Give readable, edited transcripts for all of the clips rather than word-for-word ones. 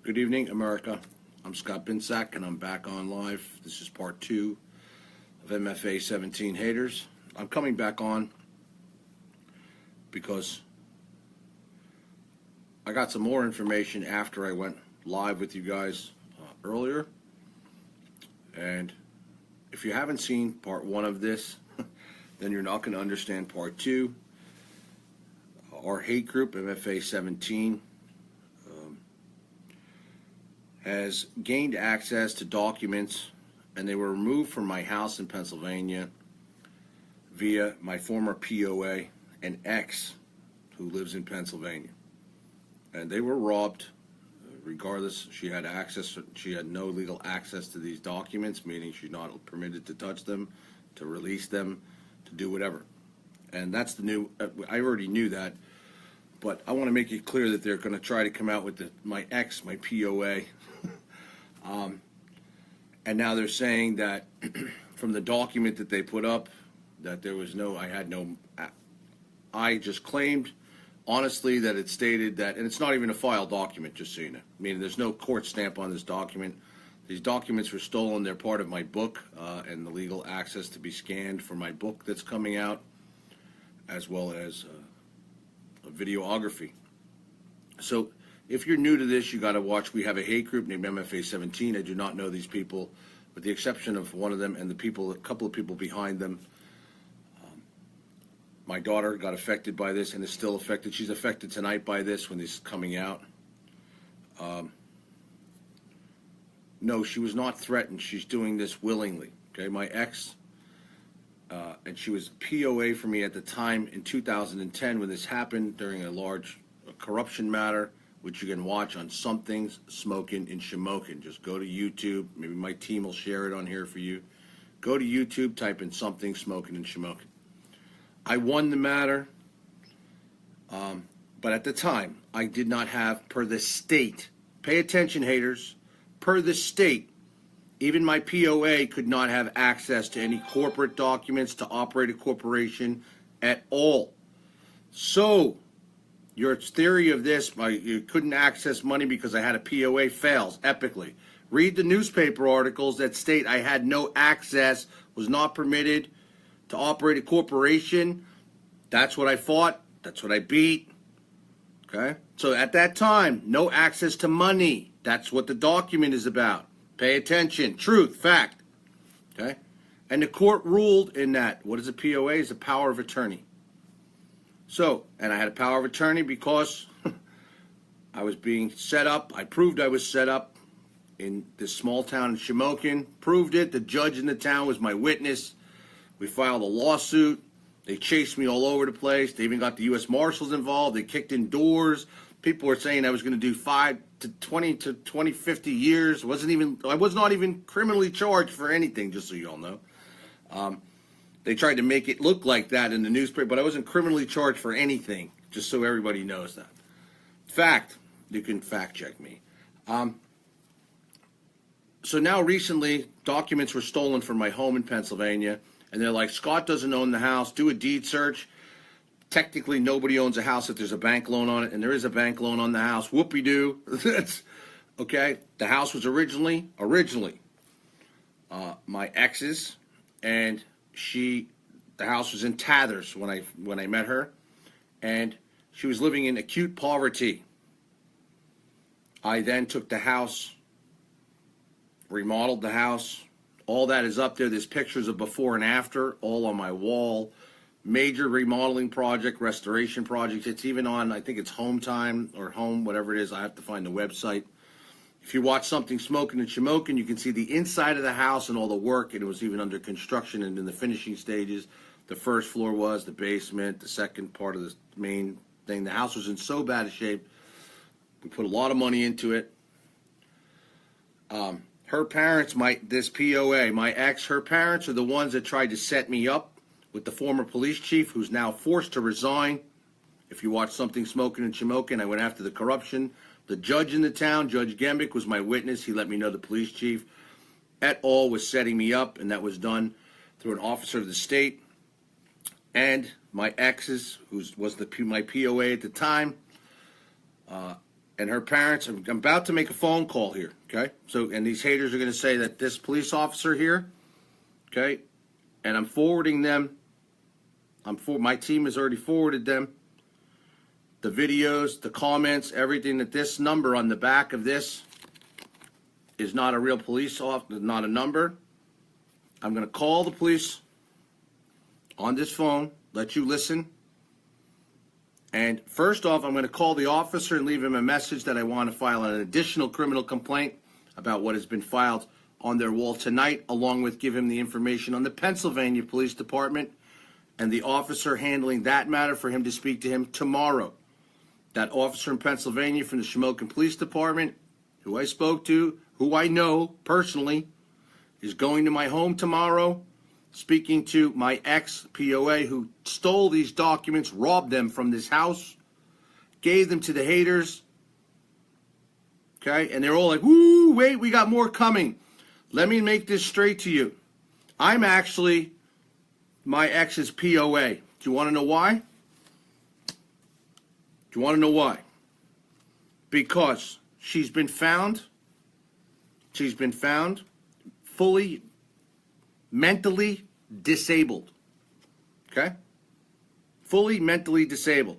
Good evening, America. I'm Scott Binsack, and I'm back on live. This is part 2 of MFA 17 Haters. I'm coming back on because I got some more information after I went live with you guys earlier. And if you haven't seen part 1 of this, then you're not going to understand part 2. Our hate group, MFA 17, has gained access to documents, and they were removed from my house in Pennsylvania via my former POA, an ex who lives in Pennsylvania. And they were robbed. Regardless, she had no legal access to these documents, meaning she's not permitted to touch them, to release them, to do whatever. And that's the new, I already knew that, but I want to make it clear that they're going to try to come out with my ex, my POA. And now they're saying that from the document that they put up, that there was I just claimed honestly that it stated that, and it's not even a file document, just so you know. I mean, there's no court stamp on this document. These documents were stolen. They're part of my book and the legal access to be scanned for my book that's coming out, as well as a videography. So if you're new to this, you got to watch. We have a hate group named MFA 17. I do not know these people, with the exception of one of them and a couple of people behind them. My daughter got affected by this and is still affected. She's affected tonight by this when this is coming out. No, she was not threatened. She's doing this willingly. Okay, my ex, and she was POA for me at the time in 2010 when this happened during a large corruption matter, which you can watch on Something's Smoking in Shamokin. Just go to YouTube. Maybe my team will share it on here for you. Go to YouTube, type in Something Smoking in Shamokin. I won the matter, but at the time, I did not have, per the state, pay attention, haters, per the state, even my POA could not have access to any corporate documents to operate a corporation at all. So, your theory of this, you couldn't access money because I had a POA, fails epically. Read the newspaper articles that state I had no access, was not permitted to operate a corporation. That's what I fought. That's what I beat. Okay? So at that time, no access to money. That's what the document is about. Pay attention. Truth. Fact. Okay? And the court ruled in that. What is a POA? It's a power of attorney. So, and I had a power of attorney because I was being set up. I proved I was set up in this small town in Shamokin. Proved it. The judge in the town was my witness. We filed a lawsuit. They chased me all over the place. They even got the U.S. Marshals involved. They kicked in doors. People were saying I was going to do 5 to 20 to 20, 50 years. I was not even criminally charged for anything, just so you all know. They tried to make it look like that in the newspaper, but I wasn't criminally charged for anything, just so everybody knows that. Fact. You can fact check me. So now recently, documents were stolen from my home in Pennsylvania. And they're like, Scott doesn't own the house. Do a deed search. Technically, nobody owns a house if there's a bank loan on it, and there is a bank loan on the house. Whoopie-doo. That's okay. The house was originally my ex's, and the house was in tatters when I met her, and she was living in acute poverty. I then took the house, remodeled the house. All that is up there. There's pictures of before and after, all on my wall. Major remodeling project, restoration project. It's even on, I think it's Home Time or Home, whatever it is. I have to find the website. If you watch Something Smoking in Shamokin, you can see the inside of the house and all the work. And it was even under construction and in the finishing stages. The first floor was, the basement, the second part of the main thing. The house was in so bad a shape. We put a lot of money into it. Her parents, this POA, my ex, her parents are the ones that tried to set me up with the former police chief, who's now forced to resign. If you watch Something Smoking in Shamokin, I went after the corruption. The judge in the town, Judge Gembick, was my witness. He let me know the police chief et al. Was setting me up, and that was done through an officer of the state. And my exes, who was my POA at the time, and her parents, I'm about to make a phone call here, okay? So, and these haters are going to say that this police officer here, okay, and I'm forwarding them, my team has already forwarded them, the videos, the comments, everything, that this number on the back of this is not a real police officer, not a number. I'm going to call the police on this phone, let you listen. And first off, I'm going to call the officer and leave him a message that I want to file an additional criminal complaint about what has been filed on their wall tonight, along with give him the information on the Pennsylvania Police Department and the officer handling that matter for him to speak to him tomorrow. That officer in Pennsylvania from the Shamokin Police Department, who I spoke to, who I know personally, is going to my home tomorrow, speaking to my ex-POA who stole these documents, robbed them from this house, gave them to the haters, okay? And they're all like, woo, wait, we got more coming. Let me make this straight to you. I'm actually my ex's POA. Do you want to know why? Do you want to know why? Because she's been found fully mentally disabled, okay? Fully mentally disabled.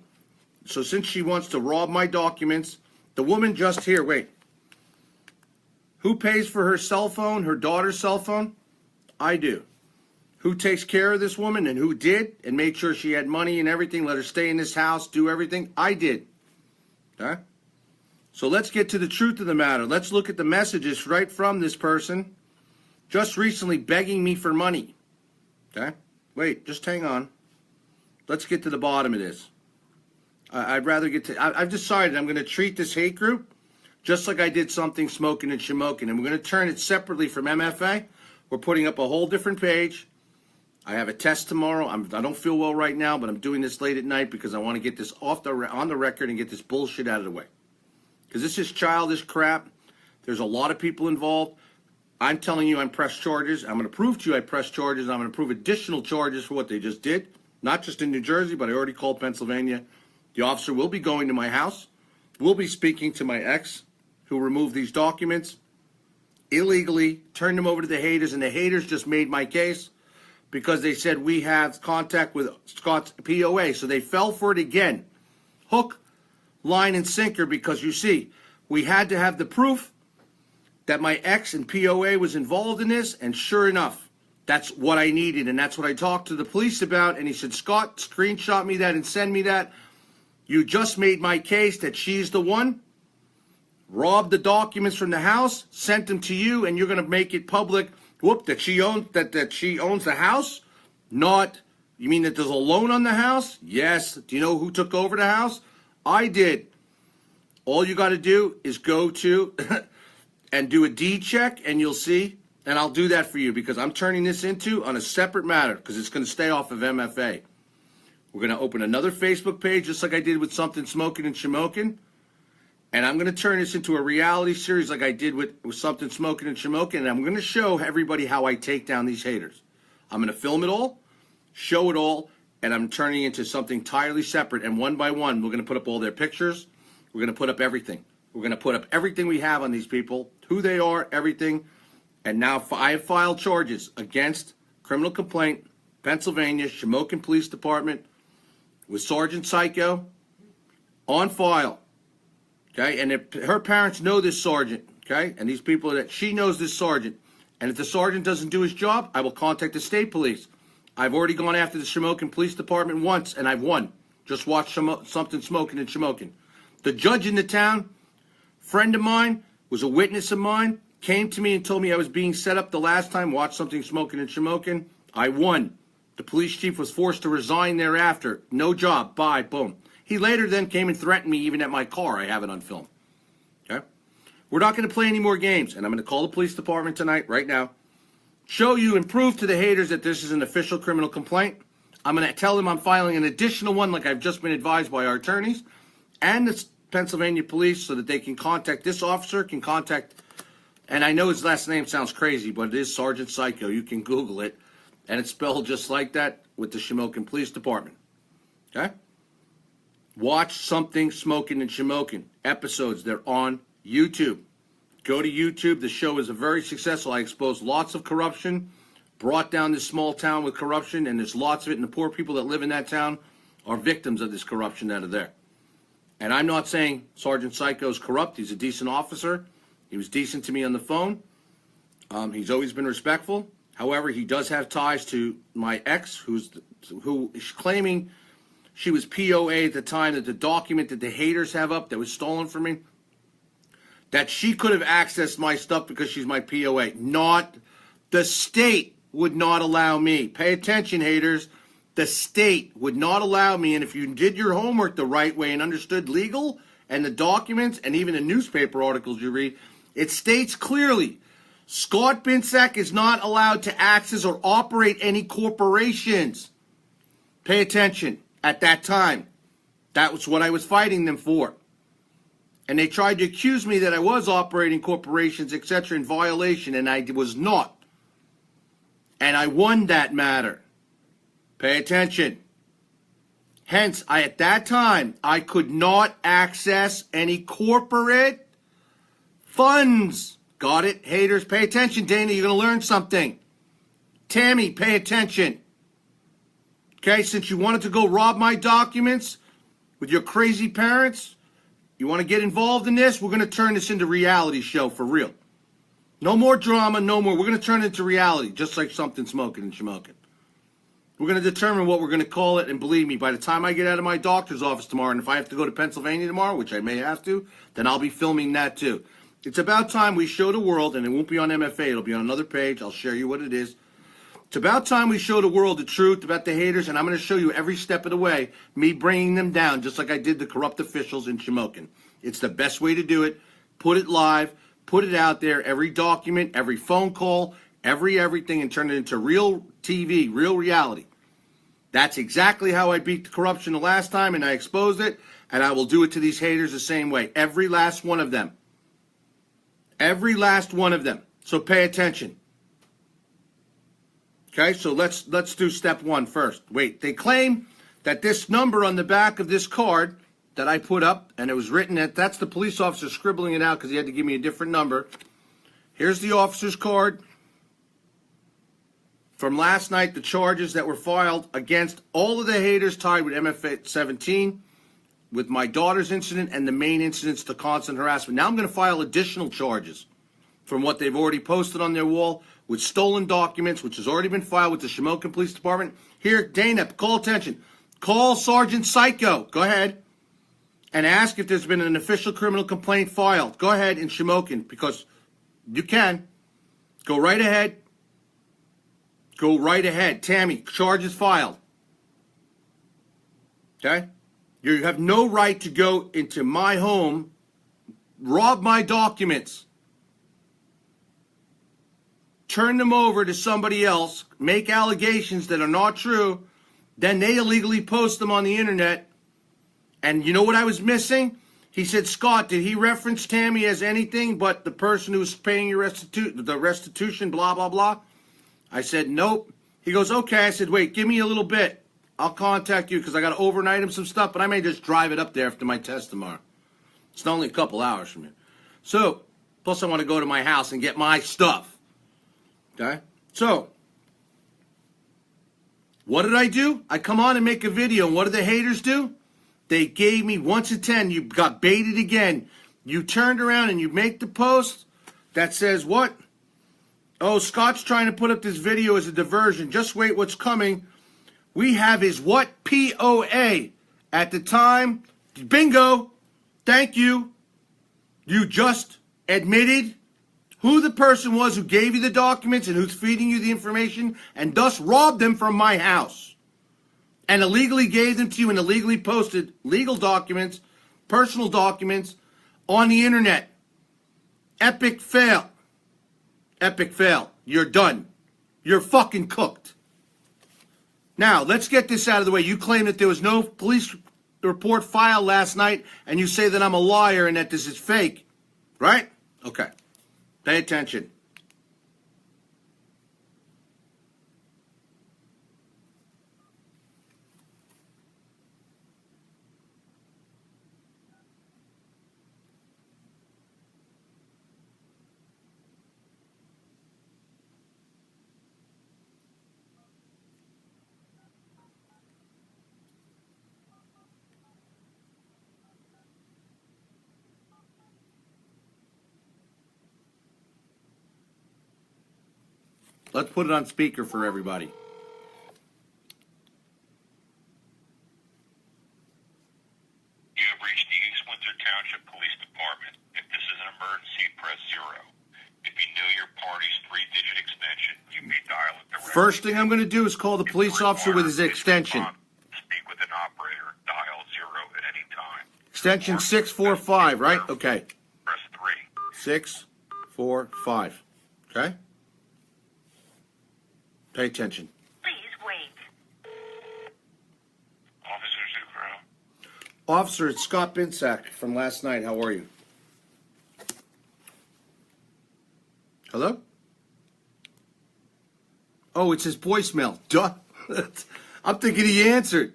So since she wants to rob my documents, the woman just here, wait. Who pays for her cell phone, her daughter's cell phone? I do. Who takes care of this woman and who did and made sure she had money and everything, let her stay in this house, do everything? I did, okay? So let's get to the truth of the matter. Let's look at the messages right from this person just recently begging me for money. Okay? Wait, just hang on. Let's get to the bottom of this. I'd rather get to... I've decided I'm going to treat this hate group just like I did something Smoking and Shamokin. And we're going to turn it separately from MFA. We're putting up a whole different page. I have a test tomorrow. I don't feel well right now, but I'm doing this late at night because I want to get this on the record and get this bullshit out of the way. Because this is childish crap. There's a lot of people involved. I'm telling you, I'm pressed charges. I'm going to prove to you I pressed charges. I'm going to prove additional charges for what they just did. Not just in New Jersey, but I already called Pennsylvania. The officer will be going to my house. Will be speaking to my ex, who removed these documents illegally, turned them over to the haters, and the haters just made my case because they said we have contact with Scott's POA. So they fell for it again. Hook, line, and sinker, because you see, we had to have the proof that my ex and POA was involved in this, and sure enough, that's what I needed, and that's what I talked to the police about, and he said, Scott, screenshot me that and send me that. You just made my case that she's the one, robbed the documents from the house, sent them to you, and you're going to make it public, whoop, that she owns the house? Not, you mean that there's a loan on the house? Yes. Do you know who took over the house? I did. All you got to do is go to... and do a deed check, and you'll see, and I'll do that for you because I'm turning this into on a separate matter because it's going to stay off of MFA. We're going to open another Facebook page just like I did with Something Smoking and Shamokin, and I'm going to turn this into a reality series like I did with Something Smoking and Shamokin, and I'm going to show everybody how I take down these haters. I'm going to film it all, show it all, and I'm turning it into something entirely separate, and one by one, we're going to put up all their pictures. We're going to put up everything. We're going to put up everything we have on these people, who they are, everything. And now I have filed charges against criminal complaint, Pennsylvania, Shamokin Police Department, with Sergeant Psycho on file. Okay? And if her parents know this sergeant, okay? And these people that she knows this sergeant. And if the sergeant doesn't do his job, I will contact the state police. I've already gone after the Shamokin Police Department once, and I've won. Just watch Something Smoking and Shamokin. The judge in the town, friend of mine, was a witness of mine, came to me and told me I was being set up the last time, watched Something Smoking and Shamokin. I won. The police chief was forced to resign thereafter. No job. Bye. Boom. He later then came and threatened me even at my car. I have it on film. Okay? We're not going to play any more games, and I'm going to call the police department tonight, right now, show you and prove to the haters that this is an official criminal complaint. I'm going to tell them I'm filing an additional one like I've just been advised by our attorneys and the Pennsylvania police so that they can contact this officer, can contact, and I know his last name sounds crazy, but it is Sergeant Psycho. You can Google it, and it's spelled just like that with the Shamokin Police Department. Okay? Watch Something Smoking and Shamokin episodes. They're on YouTube. Go to YouTube. The show is very successful. I exposed lots of corruption, brought down this small town with corruption, and there's lots of it, and the poor people that live in that town are victims of this corruption that are there. And I'm not saying Sergeant Psycho is corrupt. He's a decent officer. He was decent to me on the phone. He's always been respectful. However, he does have ties to my ex, who is claiming she was POA at the time, that the document that the haters have up that was stolen from me, that she could have accessed my stuff because she's my POA. Not the state would not allow me. Pay attention, haters. The state would not allow me, and if you did your homework the right way and understood legal and the documents and even the newspaper articles you read, it states clearly Scott Binczak is not allowed to access or operate any corporations. Pay attention. At that time, that was what I was fighting them for. And they tried to accuse me that I was operating corporations, etc., in violation, and I was not. And I won that matter. Pay attention. Hence, at that time, I could not access any corporate funds. Got it? Haters, pay attention. Dana, you're going to learn something. Tammy, pay attention. Okay, since you wanted to go rob my documents with your crazy parents, you want to get involved in this, we're going to turn this into a reality show for real. No more drama, no more. We're going to turn it into reality, just like Something Smoking and Shamokin. We're going to determine what we're going to call it, and believe me, by the time I get out of my doctor's office tomorrow, and if I have to go to Pennsylvania tomorrow, which I may have to, then I'll be filming that too. It's about time we show the world, and it won't be on MFA, it'll be on another page. I'll share you what it is. It's about time we show the world the truth about the haters, and I'm going to show you every step of the way, me bringing them down, just like I did the corrupt officials in Shamokin. It's the best way to do it. Put it live, put it out there, every document, every phone call, everything, and turn it into real TV, real reality. That's exactly how I beat the corruption the last time, and I exposed it, and I will do it to these haters the same way. Every last one of them. Every last one of them. So pay attention. Okay, so let's do step one first. Wait, they claim that this number on the back of this card that I put up, and it was written that's the police officer scribbling it out because he had to give me a different number. Here's the officer's card. From last night, the charges that were filed against all of the haters tied with MFA 17, with my daughter's incident and the main incidents to constant harassment. Now I'm going to file additional charges from what they've already posted on their wall with stolen documents, which has already been filed with the Shamokin Police Department. Here, Dana, call attention. Call Sergeant Psycho. Go ahead. And ask if there's been an official criminal complaint filed. Go ahead in Shamokin, because you can. Go right ahead. Go right ahead. Tammy, charges filed. Okay? You have no right to go into my home, rob my documents, turn them over to somebody else, make allegations that are not true, then they illegally post them on the internet. And you know what I was missing? He said, Scott, did he reference Tammy as anything but the person who's paying your restitution, blah, blah, blah? I said, nope. He goes, okay. I said, wait, give me a little bit. I'll contact you because I got to overnight him some stuff, but I may just drive it up there after my test tomorrow. It's only a couple hours from here. So, plus I want to go to my house and get my stuff. Okay? So, what did I do? I come on and make a video, and what did the haters do? They gave me 1 to 10. You got baited again. You turned around and you make the post that says what? Oh, Scott's trying to put up this video as a diversion. Just wait what's coming. We have his what? POA. At the time, bingo. Thank you. You just admitted who the person was who gave you the documents and who's feeding you the information and thus robbed them from my house. And illegally gave them to you and illegally posted legal documents, personal documents on the internet. Epic fail. Epic fail. You're done. You're fucking cooked. Now, let's get this out of the way. You claim that there was no police report filed last night, and you say that I'm a liar and that this is fake. Right? Okay. Pay attention. Let's put it on speaker for everybody. You have reached the East Windsor Township Police Department. If this is an emergency, press 0. If you know your party's 3-digit extension, you may dial it directly. First thing I'm going to do is call the police officer with his extension. Speak with an operator. Dial 0 at any time. Extension 645, right? Okay. Press 3. 645. Okay? Pay attention. Please wait. Officer Zucro. Officer, it's Scott Binsack from last night. How are you? Hello? Oh, it's his voicemail. Duh. I'm thinking he answered.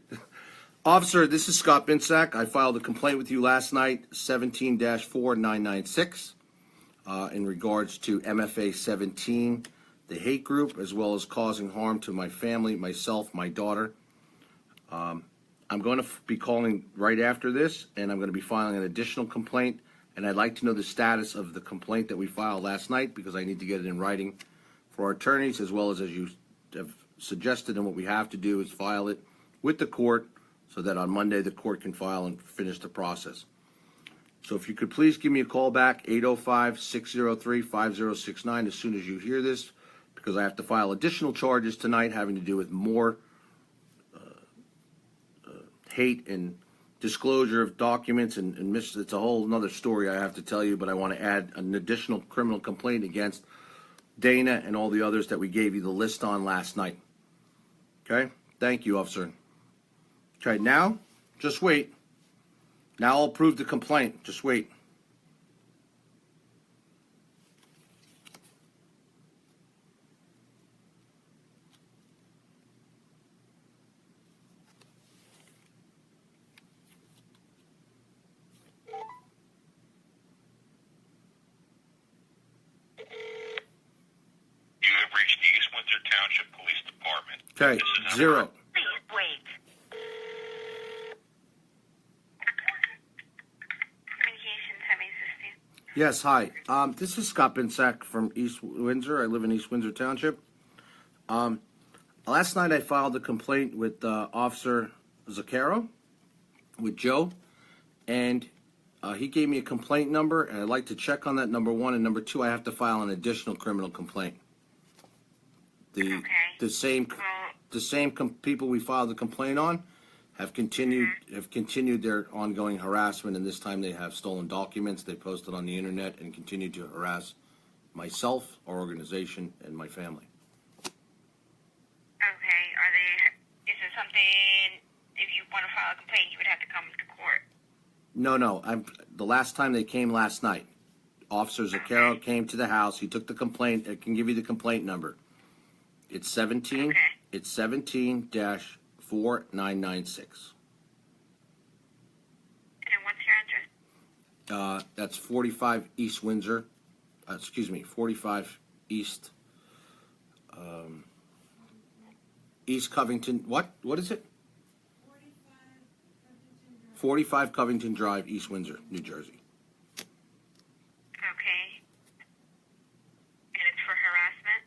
Officer, this is Scott Binsack. I filed a complaint with you last night, 17-4996, in regards to MFA 17, the hate group, as well as causing harm to my family, myself, my daughter. I'm going to be calling right after this, and I'm going to be filing an additional complaint. And I'd like to know the status of the complaint that we filed last night, because I need to get it in writing for our attorneys, as well as you have suggested. And what we have to do is file it with the court so that on Monday the court can file and finish the process. So if you could please give me a call back, 805-603-5069, as soon as you hear this, because I have to file additional charges tonight having to do with more hate and disclosure of documents, and it's a whole another story I have to tell you, but I want to add an additional criminal complaint against Dana and all the others that we gave you the list on last night. Okay? Thank you, officer. Okay, now, just wait. Now I'll approve the complaint. Just wait. You have reached the East Windsor Township Police Department. Okay, This is an 0. Please wait. Communications, how may I assist you? Yes, hi. This is Scott Binsack from East Windsor. I live in East Windsor Township. Last night I filed a complaint with Officer Zucchero, with Joe, and he gave me a complaint number, and I'd like to check on that, number one, and number two, I have to file an additional criminal complaint. Okay. The same people we filed the complaint on have continued their ongoing harassment, and this time they have stolen documents they posted on the internet and continue to harass myself, our organization, and my family. Okay, is there something, if you want to file a complaint, you would have to come to court? No. The last time they came last night, Officer Zucchero came to the house. He took the complaint. I can give you the complaint number. It's 17. Okay. It's 17-4996. And what's your address? That's 45 East Windsor. 45 East. East Covington. What is it? 45 Covington Drive, East Windsor, New Jersey. Okay. And it's for harassment?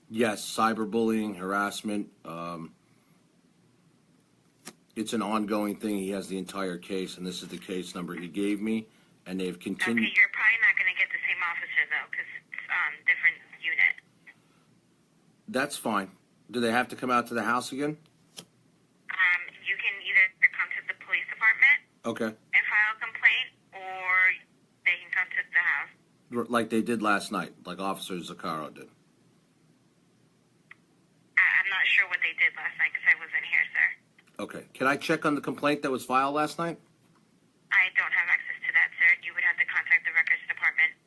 Yes, cyberbullying, harassment. It's an ongoing thing. He has the entire case, and this is the case number he gave me, and they've continued. Okay, you're probably not going to get the same officer, though, because it's different unit. That's fine. Do they have to come out to the house again? You can either come to the police department Okay. and file a complaint, or they can come to the house. Like they did last night, like Officer Zucchero did. I'm not sure what they did last night because I wasn't here, sir. Okay. Can I check on the complaint that was filed last night? I don't have access to that, sir. You would have to contact the records department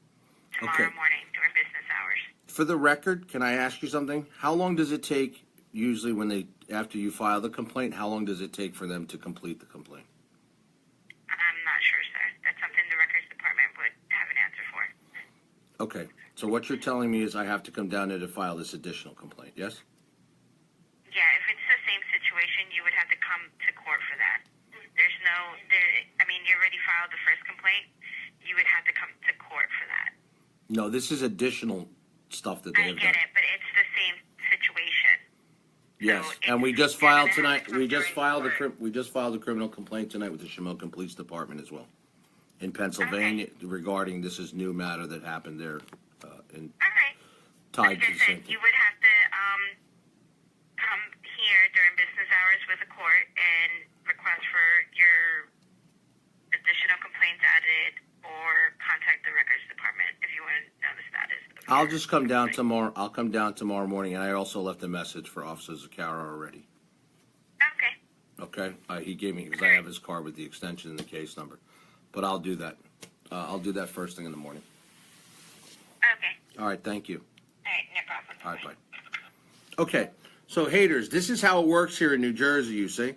tomorrow Okay. morning during business hours. For the record, can I ask you something? How long does it take, usually after you file the complaint, how long does it take for them to complete the complaint? I'm not sure, sir. That's something the records department would have an answer for. Okay. So what you're telling me is I have to come down there to file this additional complaint, yes? Yeah, if it's the same situation, you would have to come to court for that. You already filed the first complaint. You would have to come to court for that. No, this is additional stuff that they I have get done. it, but it's the same Yes, So and we it's- just you're filed gonna have tonight. to We come just during filed court. we just filed a criminal complaint tonight with the Shamokin Police Department as well, in Pennsylvania, regarding this is new matter that happened there, in All right. tied to Like I the said, same thing. you would have to come here during business hours with the court and request for your additional complaints added, or contact the records department if you want to know the status. Of I'll your just come down complaint. tomorrow. I'll come down tomorrow morning, and I also left a message for Officer Zakara already. Okay. Okay, he gave me because I have his card with the extension and the case number, but I'll do that. I'll do that first thing in the morning. Okay. All right, thank you. All right. No problem. All right, bye. Okay, so haters, this is how it works here in New Jersey, you see.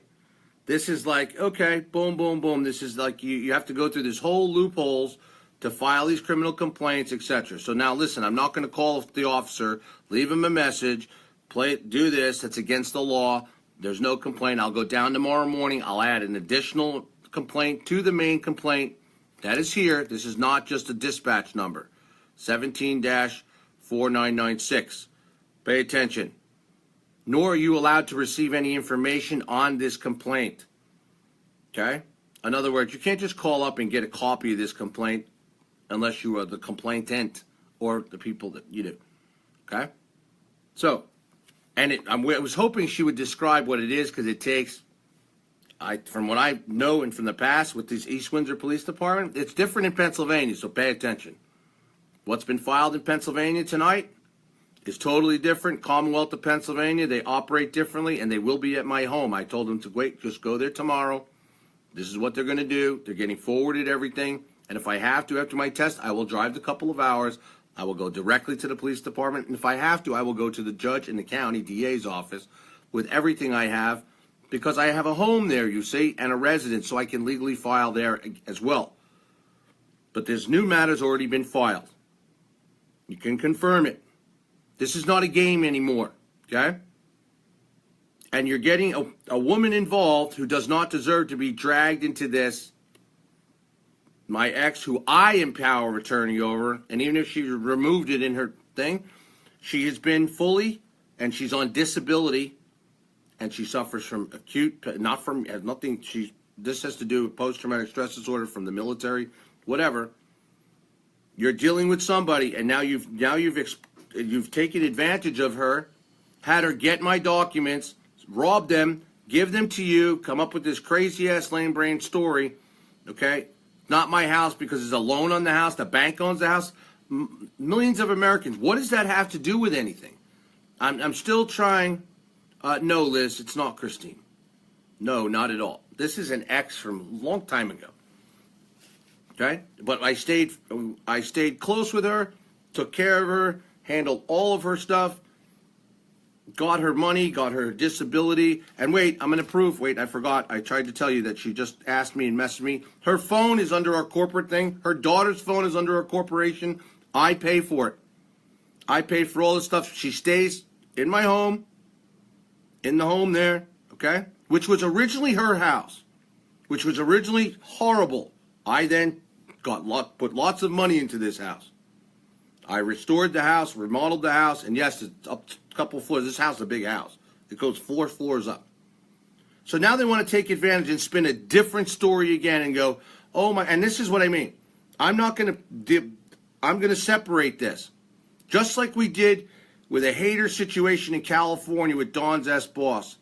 This is like, okay, boom, boom, boom. This is like you have to go through this whole loopholes to file these criminal complaints, etc. So now listen, I'm not going to call the officer, leave him a message, do this. That's against the law. There's no complaint. I'll go down tomorrow morning. I'll add an additional complaint to the main complaint. That is here. This is not just a dispatch number. 17-4996. Pay attention. Nor are you allowed to receive any information on this complaint. Okay? In other words, you can't just call up and get a copy of this complaint unless you are the complainant or the people that you do. Okay? So, and I was hoping she would describe what it is, because it takes, from what I know and from the past with this East Windsor Police Department, it's different in Pennsylvania, so pay attention. What's been filed in Pennsylvania tonight is totally different. Commonwealth of Pennsylvania, they operate differently, and they will be at my home. I told them to wait, just go there tomorrow. This is what they're going to do. They're getting forwarded everything, and if I have to, after my test, I will drive the couple of hours. I will go directly to the police department, and if I have to, I will go to the judge in the county DA's office with everything I have, because I have a home there, you see, and a residence, so I can legally file there as well. But there's new matters already been filed. You can confirm it. This is not a game anymore, okay? And you're getting a woman involved who does not deserve to be dragged into this. My ex, who I am power of attorney over, and even if she removed it in her thing, she has been fully, and she's on disability, and she suffers from acute, this has to do with post-traumatic stress disorder from the military, whatever. You're dealing with somebody, and now you've taken advantage of her, had her get my documents, rob them, give them to you, come up with this crazy-ass lame-brain story, okay? Not my house because there's a loan on the house, the bank owns the house. Millions of Americans. What does that have to do with anything? I'm still trying. No, Liz, it's not Christine. No, not at all. This is an ex from a long time ago. Okay? But I stayed close with her, took care of her, handled all of her stuff, got her money, got her disability. And wait, I'm going to prove. Wait, I forgot. I tried to tell you that she just asked me and messaged me. Her phone is under our corporate thing. Her daughter's phone is under our corporation. I pay for it. I pay for all the stuff. She stays in my home, in the home there, okay? Which was originally her house, which was originally horrible. I then put lots of money into this house. I restored the house, remodeled the house, and yes, it's up a couple floors. This house is a big house. It goes 4 floors up. So now they want to take advantage and spin a different story again and go, oh my, and this is what I mean. I'm going to separate this. Just like we did with a hater situation in California with Don's boss.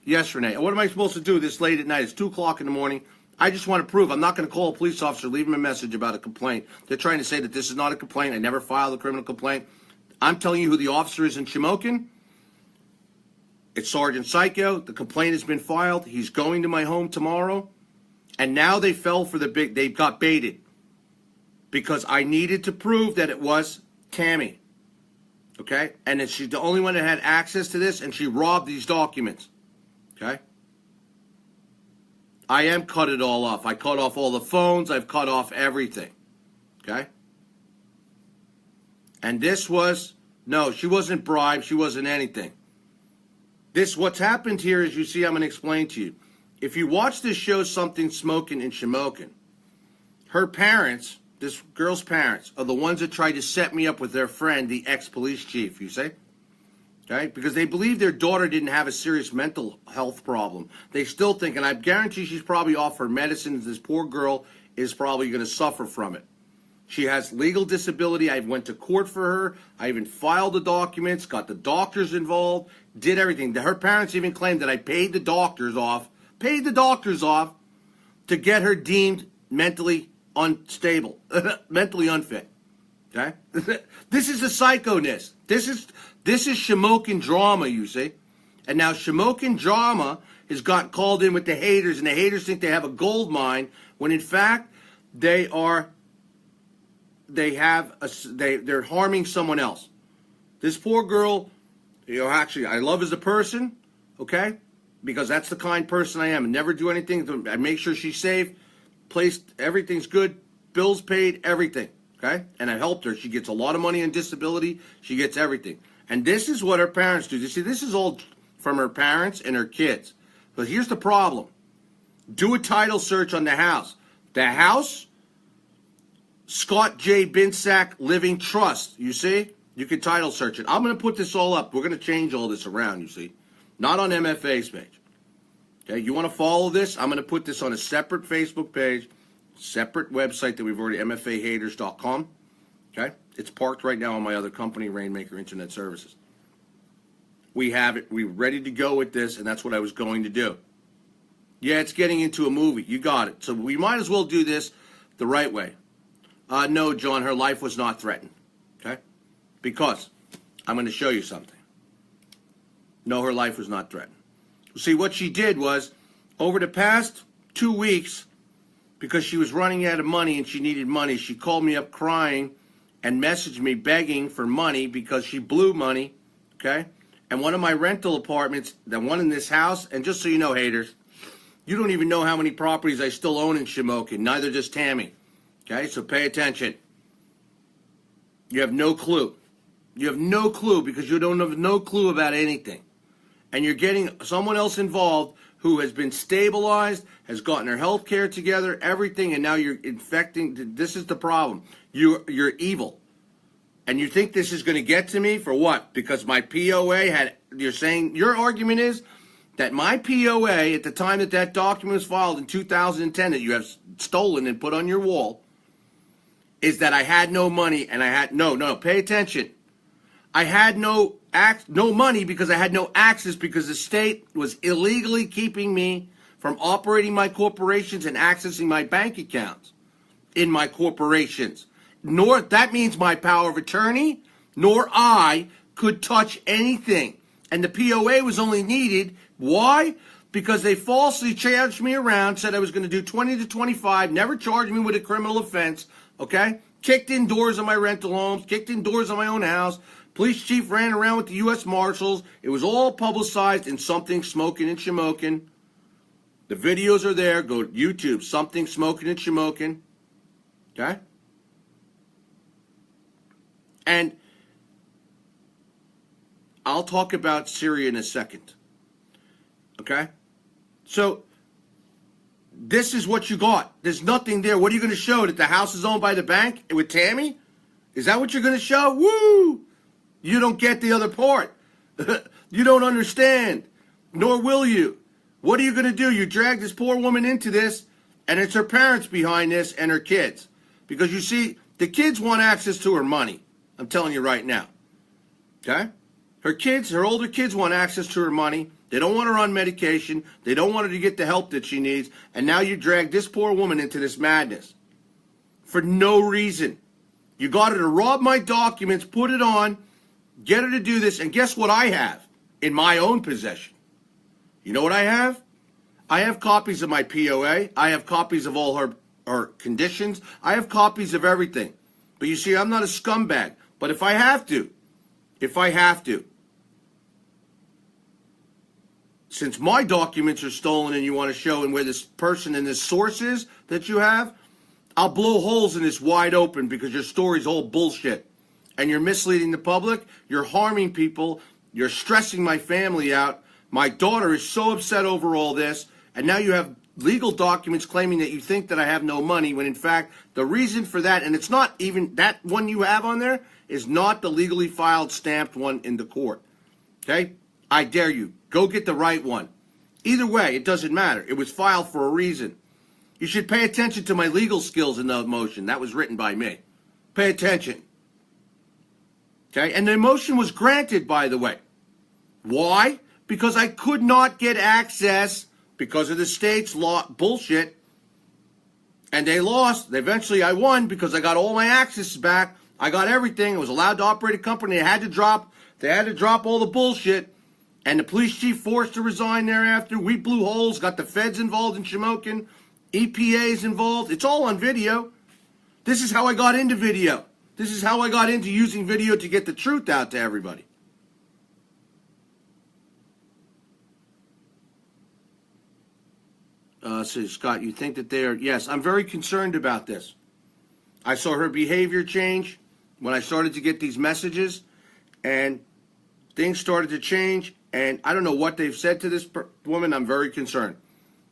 Yes, Renee. What am I supposed to do this late at night? It's 2 o'clock in the morning. I just want to prove. I'm not going to call a police officer, leave him a message about a complaint. They're trying to say that this is not a complaint. I never filed a criminal complaint. I'm telling you who the officer is in Shamokin. It's Sergeant Psycho. The complaint has been filed. He's going to my home tomorrow. And now they fell for they got baited. Because I needed to prove that it was Tammy. Okay? And that she's the only one that had access to this, and she robbed these documents. Okay? I am cut it all off. I cut off all the phones. I've cut off everything. Okay? And this was, no, she wasn't bribed. She wasn't anything. What's happened here is, you see, I'm going to explain to you. If you watch this show, Something Smoking in Shamokin, her parents this girl's parents, are the ones that tried to set me up with their friend, the ex-police chief, you see? Okay? Because they believe their daughter didn't have a serious mental health problem. They still think, and I guarantee she's probably off her medicines. This poor girl is probably going to suffer from it. She has legal disability. I went to court for her. I even filed the documents, got the doctors involved, did everything. Her parents even claimed that I paid the doctors off to get her deemed mentally unstable, mentally unfit. Okay? This is the psychoness. This is Shamokin drama, you see. And now Shamokin drama has got called in with the haters, and the haters think they have a gold mine, when in fact they're harming someone else. This poor girl, actually, I love as a person, okay? Because that's the kind person I am. I never do anything. I make sure she's safe, everything's good, bills paid, everything, okay? And I helped her. She gets a lot of money on disability. She gets everything. And this is what her parents do. You see, this is all from her parents and her kids. But here's the problem. Do a title search on the house. The house, Scott J. Binsack Living Trust, you see? You can title search it. I'm going to put this all up. We're going to change all this around, you see? Not on MFA's page. Okay, you want to follow this? I'm going to put this on a separate Facebook page, separate website that we've already, mfahaters.com. Okay? It's parked right now on my other company, Rainmaker Internet Services. We have it. We're ready to go with this, and that's what I was going to do. Yeah, it's getting into a movie. You got it. So we might as well do this the right way. No, John, her life was not threatened. Okay? Because I'm going to show you something. No, her life was not threatened. See, what she did was, over the past 2 weeks, because she was running out of money and she needed money, she called me up crying and messaged me begging for money because she blew money, okay? And one of my rental apartments, the one in this house, and just so you know, haters, you don't even know how many properties I still own in Shamokin, neither does Tammy, okay? So pay attention. You have no clue. You have no clue because you don't have no clue about anything. And you're getting someone else involved who has been stabilized, has gotten her health care together, everything, and now you're infecting. This is the problem. You're evil. And you think this is going to get to me for what? Because my POA had, you're saying, your argument is that my POA at the time that that document was filed in 2010 that you have stolen and put on your wall is that I had no money and I had, no, pay attention. I had no money because I had no access because the state was illegally keeping me from operating my corporations and accessing my bank accounts in my corporations. Nor, that means my power of attorney, nor I could touch anything. And the POA was only needed. Why? Because they falsely charged me around, said I was going to do 20 to 25, never charged me with a criminal offense, okay? Kicked in doors on my rental homes, kicked in doors on my own house. Police chief ran around with the U.S. Marshals. It was all publicized in Something Smoking and Shamokin. The videos are there. Go to YouTube, Something Smoking and Shamokin. Okay? And I'll talk about Syria in a second. Okay? So, this is what you got. There's nothing there. What are you going to show? That the house is owned by the bank with Tammy? Is that what you're going to show? Woo! You don't get the other part. You don't understand. Nor will you. What are you going to do? You drag this poor woman into this, and it's her parents behind this and her kids. Because you see, the kids want access to her money. I'm telling you right now. Okay? Her older kids want access to her money. They don't want her on medication. They don't want her to get the help that she needs. And now you drag this poor woman into this madness. For no reason. You got her to rob my documents, put it on, get her to do this, and guess what I have in my own possession? You know what I have? I have copies of my POA. I have copies of all her conditions. I have copies of everything. But you see, I'm not a scumbag. But if I have to, since my documents are stolen and you want to show and where this person and this source is that you have, I'll blow holes in this wide open because your story's all bullshit. And you're misleading the public, you're harming people, you're stressing my family out. My daughter is so upset over all this, and now you have legal documents claiming that you think that I have no money, when in fact the reason for that, and it's not even that one you have on there, is not the legally filed stamped one in the court. Okay? I dare you. Go get the right one. Either way, it doesn't matter. It was filed for a reason. You should pay attention to my legal skills in the motion. That was written by me. Pay attention. Okay? And the motion was granted, by the way. Why? Because I could not get access because of the state's law bullshit. And they lost. Eventually I won because I got all my access back. I got everything. I was allowed to operate a company. They had to drop all the bullshit. And the police chief forced to resign thereafter. We blew holes, got the feds involved in Shamokin. EPA's involved. It's all on video. This is how I got into video. This is how I got into using video to get the truth out to everybody. So Scott, you think that they are? Yes, I'm very concerned about this. I saw her behavior change when I started to get these messages, and things started to change, and I don't know what they've said to this woman. I'm very concerned.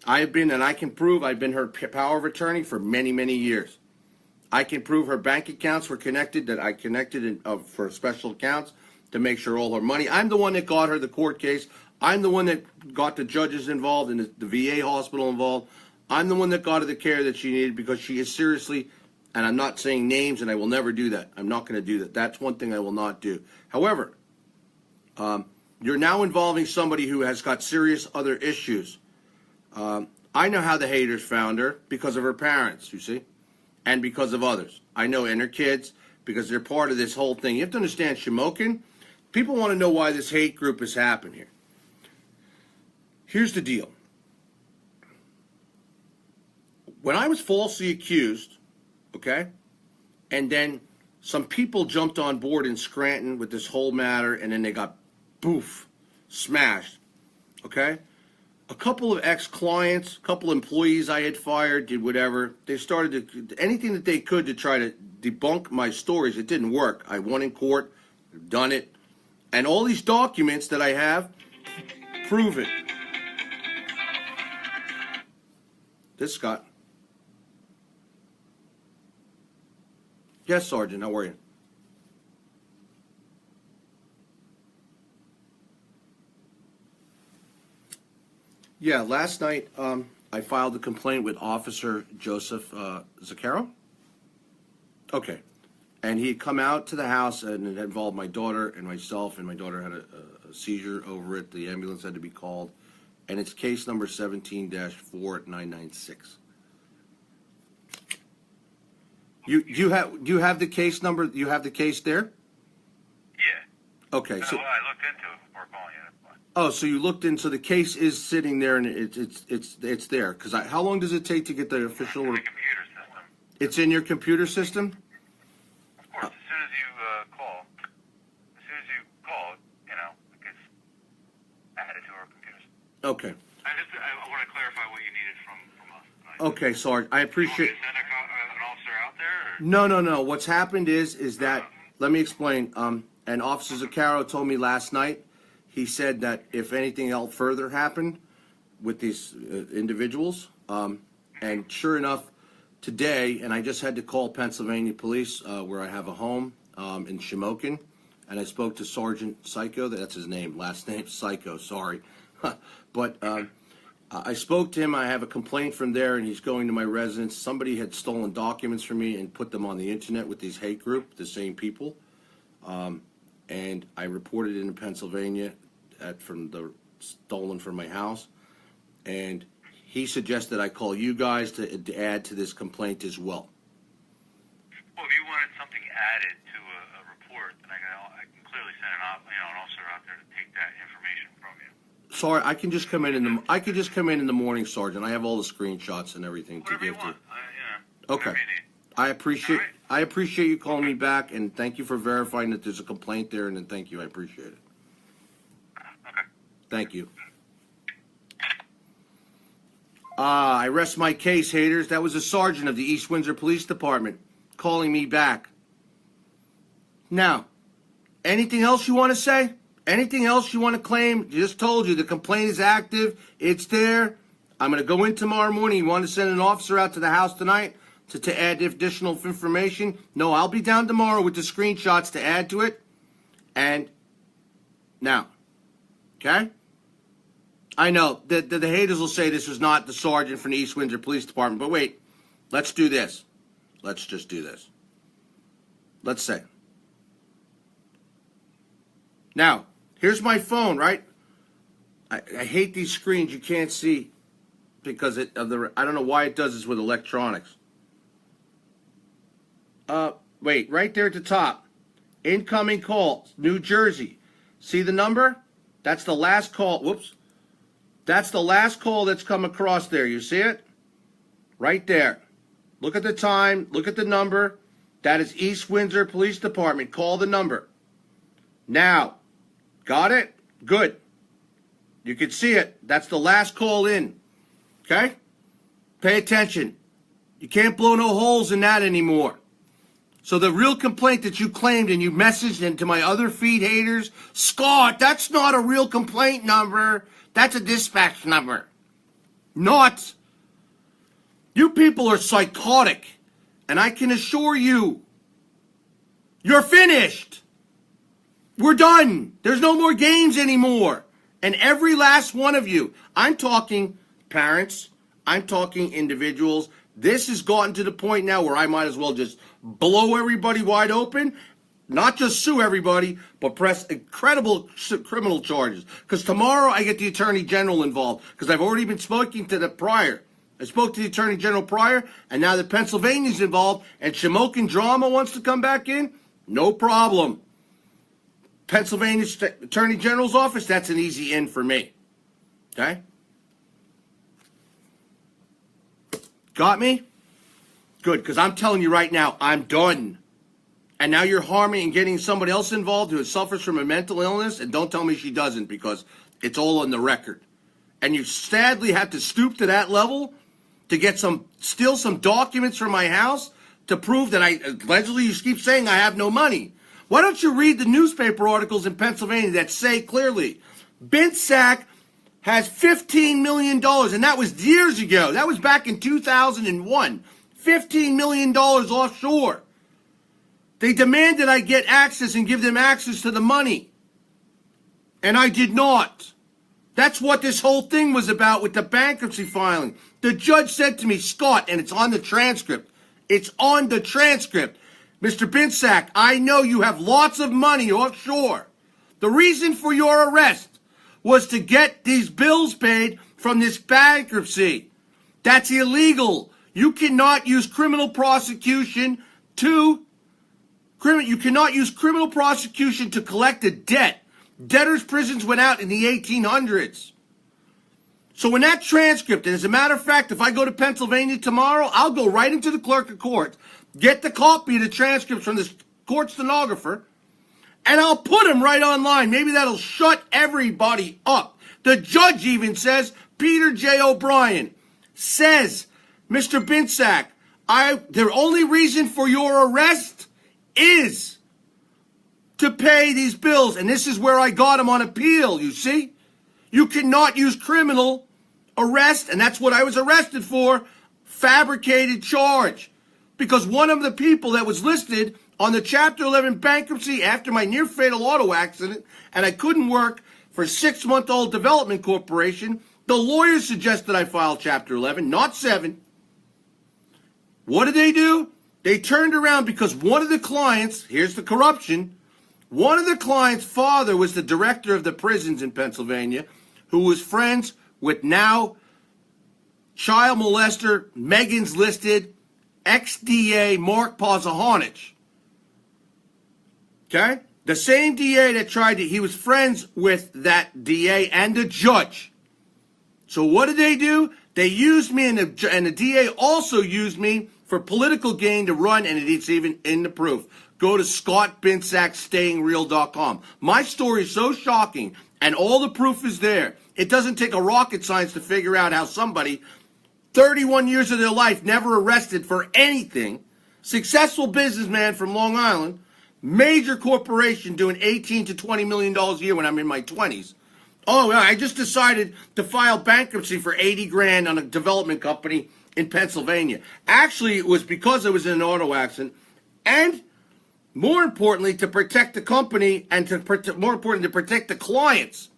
I have been, and I can prove, I've been her power of attorney for many, many years. I can prove her bank accounts were connected, that I connected for special accounts to make sure all her money. I'm the one that got her the court case. I'm the one that got the judges involved and the VA hospital involved. I'm the one that got her the care that she needed because she is seriously, and I'm not saying names, and I will never do that. I'm not going to do that. That's one thing I will not do. However, you're now involving somebody who has got serious other issues. I know how the haters found her because of her parents, you see, and because of others. I know, and her kids, because they're part of this whole thing. You have to understand, Shamokin, people want to know why this hate group has happened here. Here's the deal. When I was falsely accused, okay, and then some people jumped on board in Scranton with this whole matter, and then they got, boof, smashed, okay? A couple of ex-clients, a couple of employees I had fired, did whatever. They started to, anything that they could to try to debunk my stories. It didn't work. I won in court, done it. And all these documents that I have prove it. This Scott. Yes, Sergeant, how are you? Yeah, last night I filed a complaint with Officer Joseph Zaccaro. Okay. And he had come out to the house, and it involved my daughter and myself, and my daughter had a seizure over it. The ambulance had to be called. And it's case number 17-4996. You have the case number? You have the case there? Yeah. Okay. So I looked into it before calling you. oh, so you looked in. So the case is sitting there, and it's there. Because how long does it take to get the official? It's in the computer system. It's in your computer system. Of course, as soon as you call, you know, it gets added to our computers. Okay. I want to clarify what you needed from us. Okay, Sarge. I appreciate. You want me to send an officer out there? Or? No. What's happened is that let me explain. And Officer Zaccaro told me last night. He said that if anything else further happened with these individuals, and sure enough, today, and I just had to call Pennsylvania Police, where I have a home in Shamokin, and I spoke to Sergeant Psycho. That's his name. Last name Psycho. Sorry, but I spoke to him. I have a complaint from there, and he's going to my residence. Somebody had stolen documents from me and put them on the internet with these hate group, the same people. And I reported it in Pennsylvania stolen from my house. And he suggested I call you guys to add to this complaint as well. Well, if you wanted something added to a report, then I can clearly send an officer out there to take that information from you. Sorry, I can just come in in the morning, Sergeant. I have all the screenshots and everything Whatever to give you want. to you. Okay. I appreciate you calling me back, and thank you for verifying that there's a complaint there, and then thank you. I appreciate it. Okay. Thank you. I rest my case, haters. That was a sergeant of the East Windsor Police Department calling me back. Now, anything else you want to say? Anything else you want to claim? Just told you the complaint is active. It's there. I'm going to go in tomorrow morning. You want to send an officer out to the house tonight to add additional information? No, I'll be down tomorrow with the screenshots to add to it. And now, okay? I know that the haters will say this was not the sergeant from the East Windsor Police Department, but wait, let's do this. Let's just do this. Let's say. Now, here's my phone, right? I hate these screens you can't see because I don't know why it does this with electronics. Wait, right there at the top. Incoming call, New Jersey. See the number? That's the last call. Whoops. That's the last call that's come across there. You see it? Right there. Look at the time. Look at the number. That is East Windsor Police Department. Call the number. Now. Got it? Good. You can see it. That's the last call in. Okay? Pay attention. You can't blow no holes in that anymore. So the real complaint that you claimed and you messaged into my other feed haters, Scott, that's not a real complaint number. That's a dispatch number. Not. You people are psychotic. And I can assure you, you're finished. We're done. There's no more games anymore. And every last one of you, I'm talking parents, I'm talking individuals. This has gotten to the point now where I might as well just blow everybody wide open, not just sue everybody, but press incredible criminal charges. Because tomorrow I get the Attorney General involved, because I've already been speaking to the prior. I spoke to the Attorney General prior, and now that Pennsylvania's involved, and Shamokin Drama wants to come back in, no problem. Pennsylvania Attorney General's office, that's an easy in for me. Okay? Got me? Good, because I'm telling you right now, I'm done. And now you're harming and getting somebody else involved who suffers from a mental illness, and don't tell me she doesn't, because it's all on the record. And you sadly have to stoop to that level to steal some documents from my house to prove that allegedly you keep saying I have no money. Why don't you read the newspaper articles in Pennsylvania that say clearly, BINSAC has $15 million, and that was years ago. That was back in 2001. $15 million offshore. They demanded I get access and give them access to the money. And I did not. That's what this whole thing was about with the bankruptcy filing. The judge said to me, Scott, and it's on the transcript. It's on the transcript. Mr. BINSAC, I know you have lots of money offshore. The reason for your arrest was to get these bills paid from this bankruptcy. That's illegal. You cannot use criminal prosecution to collect a debt. Debtors' prisons went out in the 1800s. So in that transcript, and as a matter of fact, if I go to Pennsylvania tomorrow, I'll go right into the clerk of court, get the copy of the transcripts from the court stenographer, and I'll put them right online. Maybe that'll shut everybody up. The judge even says, Peter J. O'Brien says, Mr. BINSAC, the only reason for your arrest is to pay these bills. And this is where I got him on appeal, you see? You cannot use criminal arrest, and that's what I was arrested for, fabricated charge. Because one of the people that was listed on the Chapter 11 bankruptcy after my near-fatal auto accident, and I couldn't work for 6-month-old Development Corporation, the lawyers suggested I file Chapter 11, not 7. What did they do? They turned around because one of the clients, here's the corruption, one of the clients' father was the director of the prisons in Pennsylvania, who was friends with now child molester, Megan's listed, ex-DA Mark Pozahanich. Okay? The same DA that he was friends with that DA and the judge. So what did they do? They used me, and the DA also used me for political gain to run, and it's even in the proof. Go to ScottBinsackStayingReal.com. My story is so shocking, and all the proof is there. It doesn't take a rocket science to figure out how somebody, 31 years of their life, never arrested for anything, successful businessman from Long Island, major corporation doing $18 to $20 million a year when I'm in my 20s, Oh, yeah, I just decided to file bankruptcy for 80 grand on a development company in Pennsylvania. Actually, it was because I was in an auto accident, and more importantly, to protect the company and more importantly, to protect the clients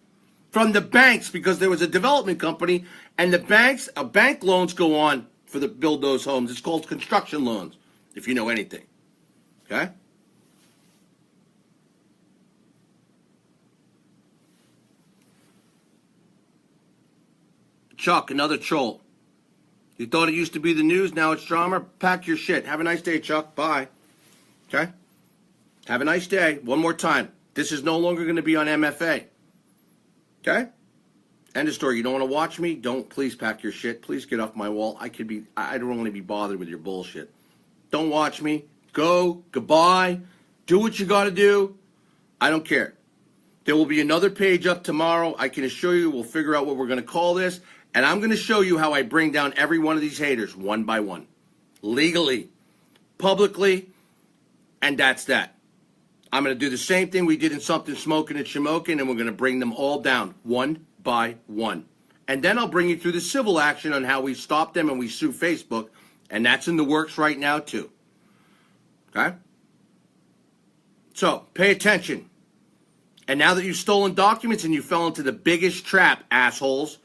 from the banks, because there was a development company and the bank loans go on for the build those homes. It's called construction loans, if you know anything. Okay? Chuck, another troll. You thought it used to be the news, now it's drama? Pack your shit. Have a nice day, Chuck. Bye. Okay? Have a nice day. One more time. This is no longer going to be on MFA. Okay? End of story. You don't want to watch me? Don't. Please pack your shit. Please get off my wall. I don't want to be bothered with your bullshit. Don't watch me. Go. Goodbye. Do what you got to do. I don't care. There will be another page up tomorrow. I can assure you we'll figure out what we're going to call this. And I'm going to show you how I bring down every one of these haters one by one. Legally. Publicly. And that's that. I'm going to do the same thing we did in Something Smoking and Shamokin, and we're going to bring them all down one by one. And then I'll bring you through the civil action on how we stop them and we sue Facebook. And that's in the works right now, too. Okay? So, pay attention. And now that you've stolen documents and you fell into the biggest trap, assholes,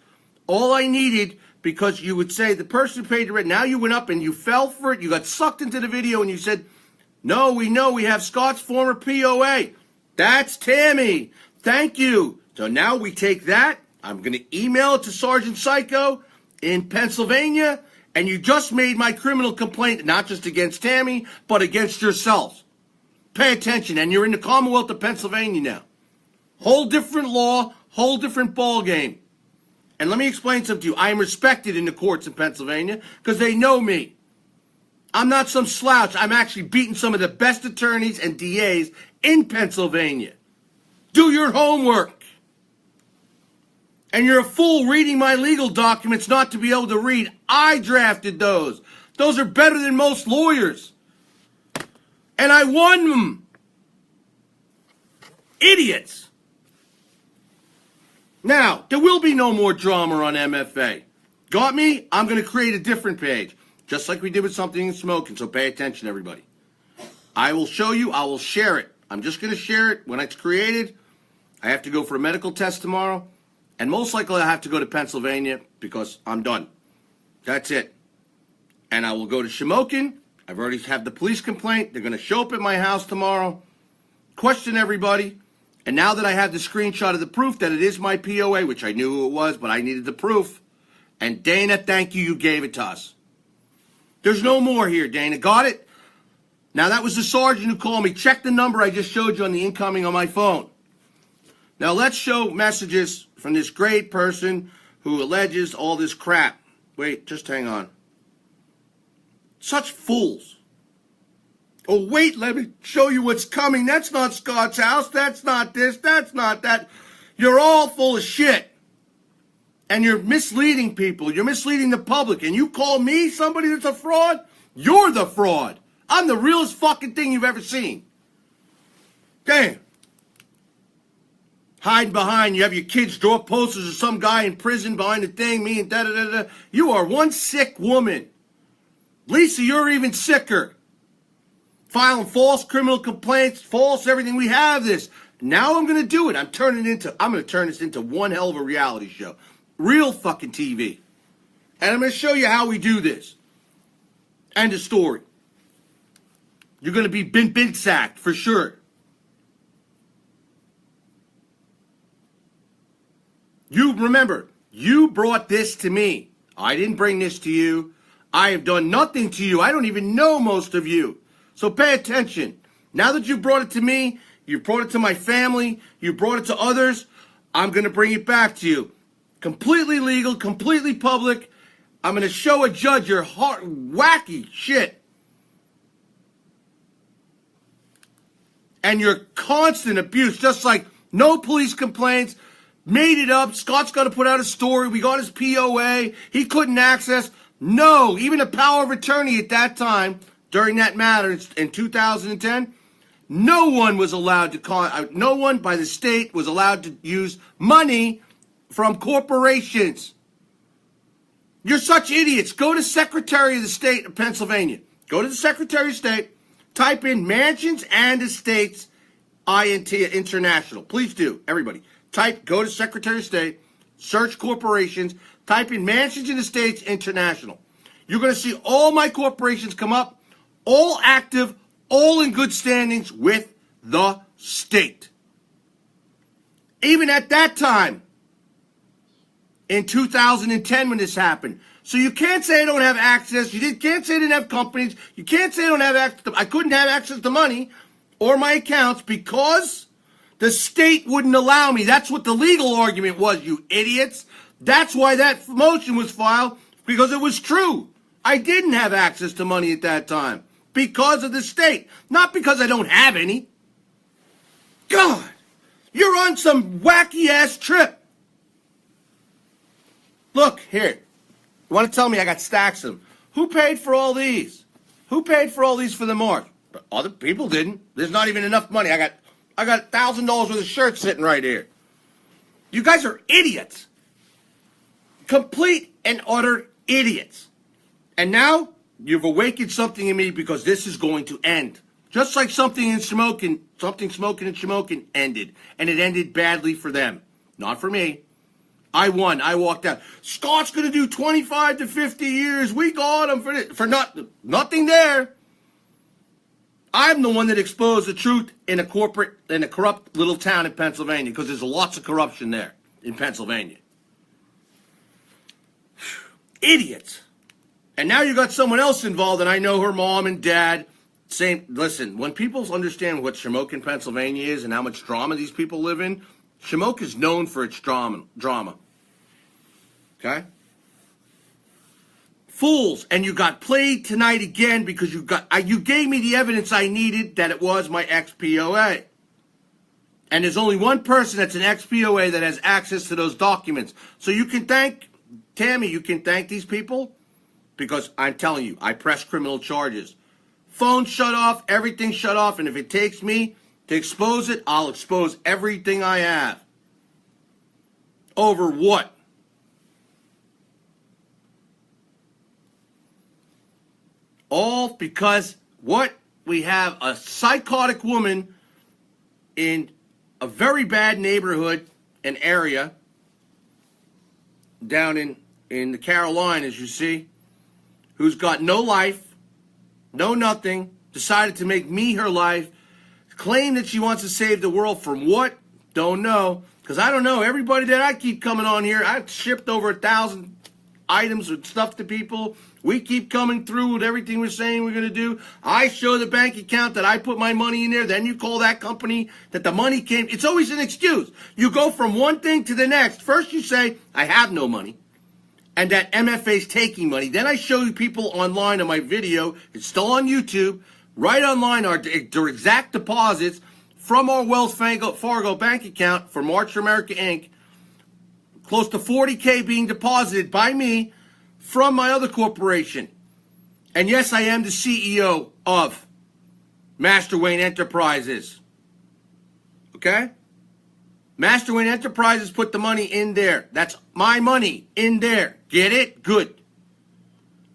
all I needed, because you would say the person who paid the rent, now you went up and you fell for it, you got sucked into the video and you said, no, we know we have Scott's former POA. That's Tammy. Thank you. So now we take that. I'm going to email it to Sergeant Psycho in Pennsylvania, and you just made my criminal complaint, not just against Tammy, but against yourselves. Pay attention, and you're in the Commonwealth of Pennsylvania now. Whole different law, whole different ball game. And let me explain something to you. I am respected in the courts in Pennsylvania because they know me. I'm not some slouch. I'm actually beating some of the best attorneys and DAs in Pennsylvania. Do your homework. And you're a fool reading my legal documents not to be able to read. I drafted those. Those are better than most lawyers. And I won them. Idiots. Now, there will be no more drama on MFA. Got me? I'm going to create a different page. Just like we did with Something and Smoking. So pay attention, everybody. I will show you. I will share it. I'm just going to share it when it's created. I have to go for a medical test tomorrow. And most likely I have to go to Pennsylvania because I'm done. That's it. And I will go to Shamokin. I've already had the police complaint. They're going to show up at my house tomorrow. Question everybody. And now that I have the screenshot of the proof that it is my POA, which I knew who it was, but I needed the proof. And Dana, thank you. You gave it to us. There's no more here, Dana. Got it? Now, that was the sergeant who called me. Check the number I just showed you on the incoming on my phone. Now, let's show messages from this great person who alleges all this crap. Wait, just hang on. Such fools. Oh, wait, let me show you what's coming. That's not Scott's house. That's not this. That's not that. You're all full of shit. And you're misleading people. You're misleading the public. And you call me somebody that's a fraud? You're the fraud. I'm the realest fucking thing you've ever seen. Damn. Hiding behind, you have your kids draw posters of some guy in prison behind the thing, me and da-da-da-da. You are one sick woman. Lisa, you're even sicker. Filing false criminal complaints, false everything. We have this. Now I'm going to do it. I'm going to turn this into one hell of a reality show. Real fucking TV. And I'm going to show you how we do this. End of story. You're going to be bin sacked for sure. You remember, you brought this to me. I didn't bring this to you. I have done nothing to you. I don't even know most of you. So pay attention. Now that you brought it to me, you brought it to my family, you brought it to others, I'm going to bring it back to you. Completely legal, completely public. I'm going to show a judge your wacky shit. And your constant abuse, just like no police complaints, made it up. Scott's got to put out a story. We got his POA. He couldn't access. No, even a power of attorney at that time, during that matter in 2010, no one was allowed to no one by the state was allowed to use money from corporations. You're such idiots. Go to Secretary of the State of Pennsylvania. Go to the Secretary of State. Type in Mansions and Estates INT International. Please do, everybody. Go to Secretary of State, search corporations, type in Mansions and Estates International. You're going to see all my corporations come up, all active, all in good standings with the state. Even at that time, in 2010 when this happened. So you can't say I don't have access. You can't say I didn't have companies. You can't say I don't have access. I couldn't have access to money or my accounts because the state wouldn't allow me. That's what the legal argument was, you idiots. That's why that motion was filed, because it was true. I didn't have access to money at that time because of the state, not because I don't have any. God, you're on some wacky-ass trip. Look, here. You want to tell me I got stacks of them. Who paid for all these? Who paid for all these for the march? But other people didn't. There's not even enough money. I got $1,000 worth of shirts sitting right here. You guys are idiots. Complete and utter idiots. And now you've awakened something in me because this is going to end. Just like something smoking and Shamokin ended. And it ended badly for them. Not for me. I won. I walked out. Scott's going to do 25 to 50 years. We got him for nothing there. I'm the one that exposed the truth in a corrupt little town in Pennsylvania, because there's lots of corruption there in Pennsylvania. Idiots. And now you got someone else involved, and I know her mom and dad. Listen, when people understand what Shamokin, Pennsylvania is and how much drama these people live in, Shamokin is known for its drama. Okay? Fools, and you got played tonight again because you gave me the evidence I needed that it was my ex-POA. And there's only one person that's an ex-POA that has access to those documents. So you can thank, Tammy, you can thank these people, because I'm telling you, I press criminal charges. Phone shut off, everything shut off, and if it takes me to expose it, I'll expose everything I have. Over what? All because what? We have a psychotic woman in a very bad neighborhood and area down in the Carolinas, you see, who's got no life, no nothing, decided to make me her life, claim that she wants to save the world from what? Don't know. Because I don't know. Everybody that I keep coming on here, I've shipped over 1,000 items and stuff to people. We keep coming through with everything we're saying we're going to do. I show the bank account that I put my money in there. Then you call that company that the money came. It's always an excuse. You go from one thing to the next. First you say, I have no money, and that MFA's taking money. Then I show you people online on my video. It's still on YouTube. Right online are their exact deposits from our Wells Fargo bank account for March for America Inc. Close to $40K being deposited by me from my other corporation. And yes, I am the CEO of Master Wayne Enterprises. Okay? Master Wayne Enterprises put the money in there. That's my money in there. Get it? Good.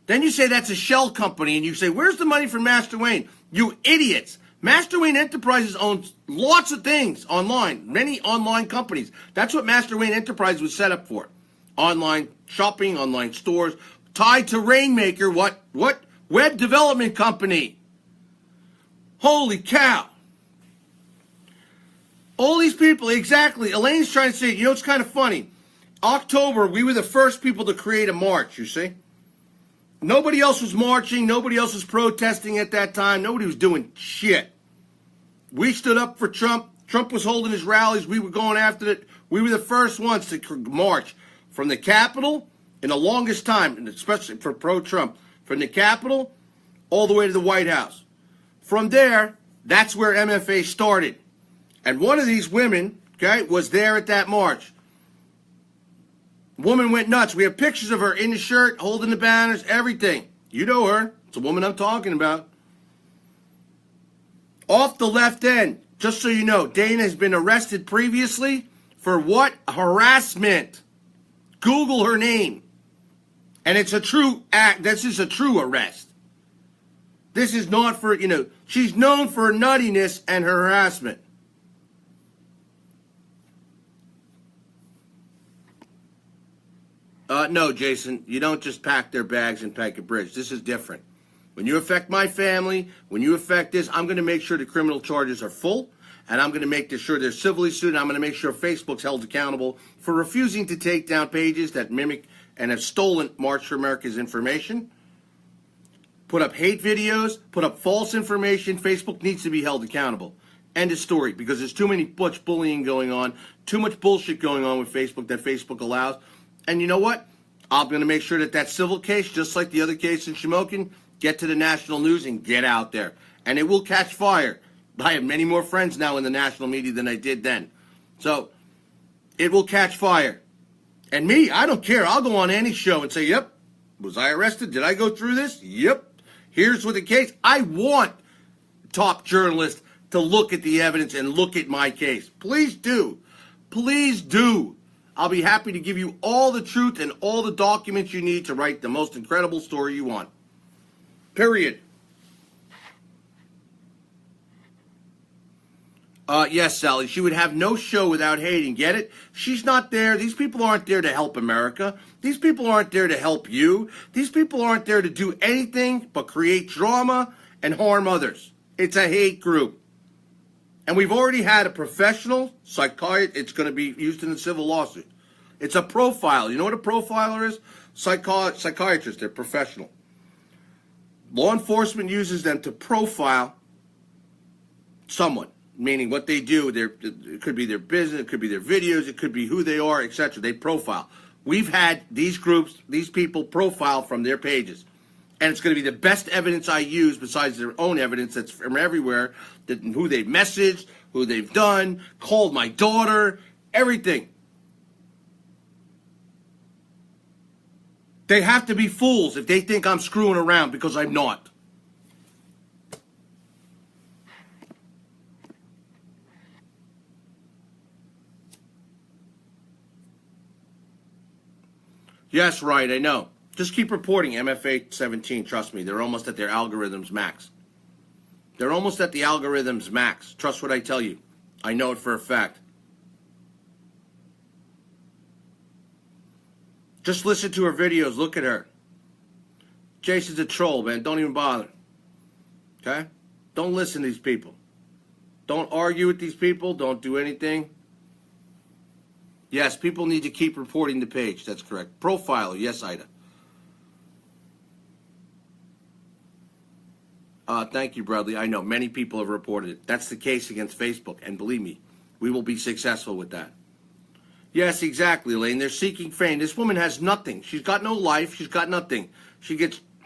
Then you say that's a shell company, and you say, where's the money from Master Wayne? You idiots. Master Wayne Enterprises owns lots of things online, many online companies. That's what Master Wayne Enterprises was set up for. Online shopping, online stores, tied to Rainmaker, what? Web development company. Holy cow. All these people, exactly. Elaine's trying to say, you know, it's kind of funny. October, we were the first people to create a march, you see? Nobody else was marching. Nobody else was protesting at that time. Nobody was doing shit. We stood up for Trump. Trump was holding his rallies. We were going after it. We were the first ones to march from the Capitol in the longest time, and especially for pro-Trump, from the Capitol all the way to the White House. From there, that's where MFA started. And one of these women, okay, was there at that march. Woman went nuts. We have pictures of her in the shirt, holding the banners, everything. You know her. It's a woman I'm talking about. Off the left end, just so you know, Dana has been arrested previously for what? Harassment. Google her name. And it's a true act. This is a true arrest. This is not for, she's known for her nuttiness and her harassment. No, Jason, you don't just pack their bags and pack a bridge. This is different. When you affect my family, when you affect this, I'm going to make sure the criminal charges are full, and I'm going to make sure they're civilly sued, and I'm going to make sure Facebook's held accountable for refusing to take down pages that mimic and have stolen March for America's information, put up hate videos, put up false information. Facebook needs to be held accountable. End of story, because there's too much bullying going on, too much bullshit going on with Facebook that Facebook allows. And you know what? I'm going to make sure that civil case, just like the other case in Shamokin, get to the national news and get out there. And it will catch fire. I have many more friends now in the national media than I did then. So, it will catch fire. And me, I don't care. I'll go on any show and say, yep, was I arrested? Did I go through this? Yep. Here's what the case. I want top journalists to look at the evidence and look at my case. Please do. Please do. I'll be happy to give you all the truth and all the documents you need to write the most incredible story you want. Period. Yes, Sally, she would have no show without hating. Get it? She's not there. These people aren't there to help America. These people aren't there to help you. These people aren't there to do anything but create drama and harm others. It's a hate group. And we've already had a professional psychiatrist. It's going to be used in the civil lawsuit. It's a profile. You know what a profiler is? Psychiatrists. They're professional. Law enforcement uses them to profile someone, meaning what they do. It could be their business, it could be their videos, it could be who they are, etc. They profile. We've had these groups, these people profile from their pages. And it's going to be the best evidence I use besides their own evidence that's from everywhere, who they've messaged, who they've done, called my daughter, everything. They have to be fools if they think I'm screwing around, because I'm not. Yes, right, I know. Just keep reporting MFA 17, trust me. They're almost at their algorithm's max. They're almost at the algorithm's max. Trust what I tell you. I know it for a fact. Just listen to her videos. Look at her. Jason's a troll, man. Don't even bother. Okay? Don't listen to these people. Don't argue with these people. Don't do anything. Yes, people need to keep reporting the page. That's correct. Profiler. Yes, Ida. Thank you, Bradley. I know many people have reported it. That's the case against Facebook. And believe me, we will be successful with that. Yes, exactly, Elaine. They're seeking fame. This woman has nothing. She's got no life. She's got nothing. She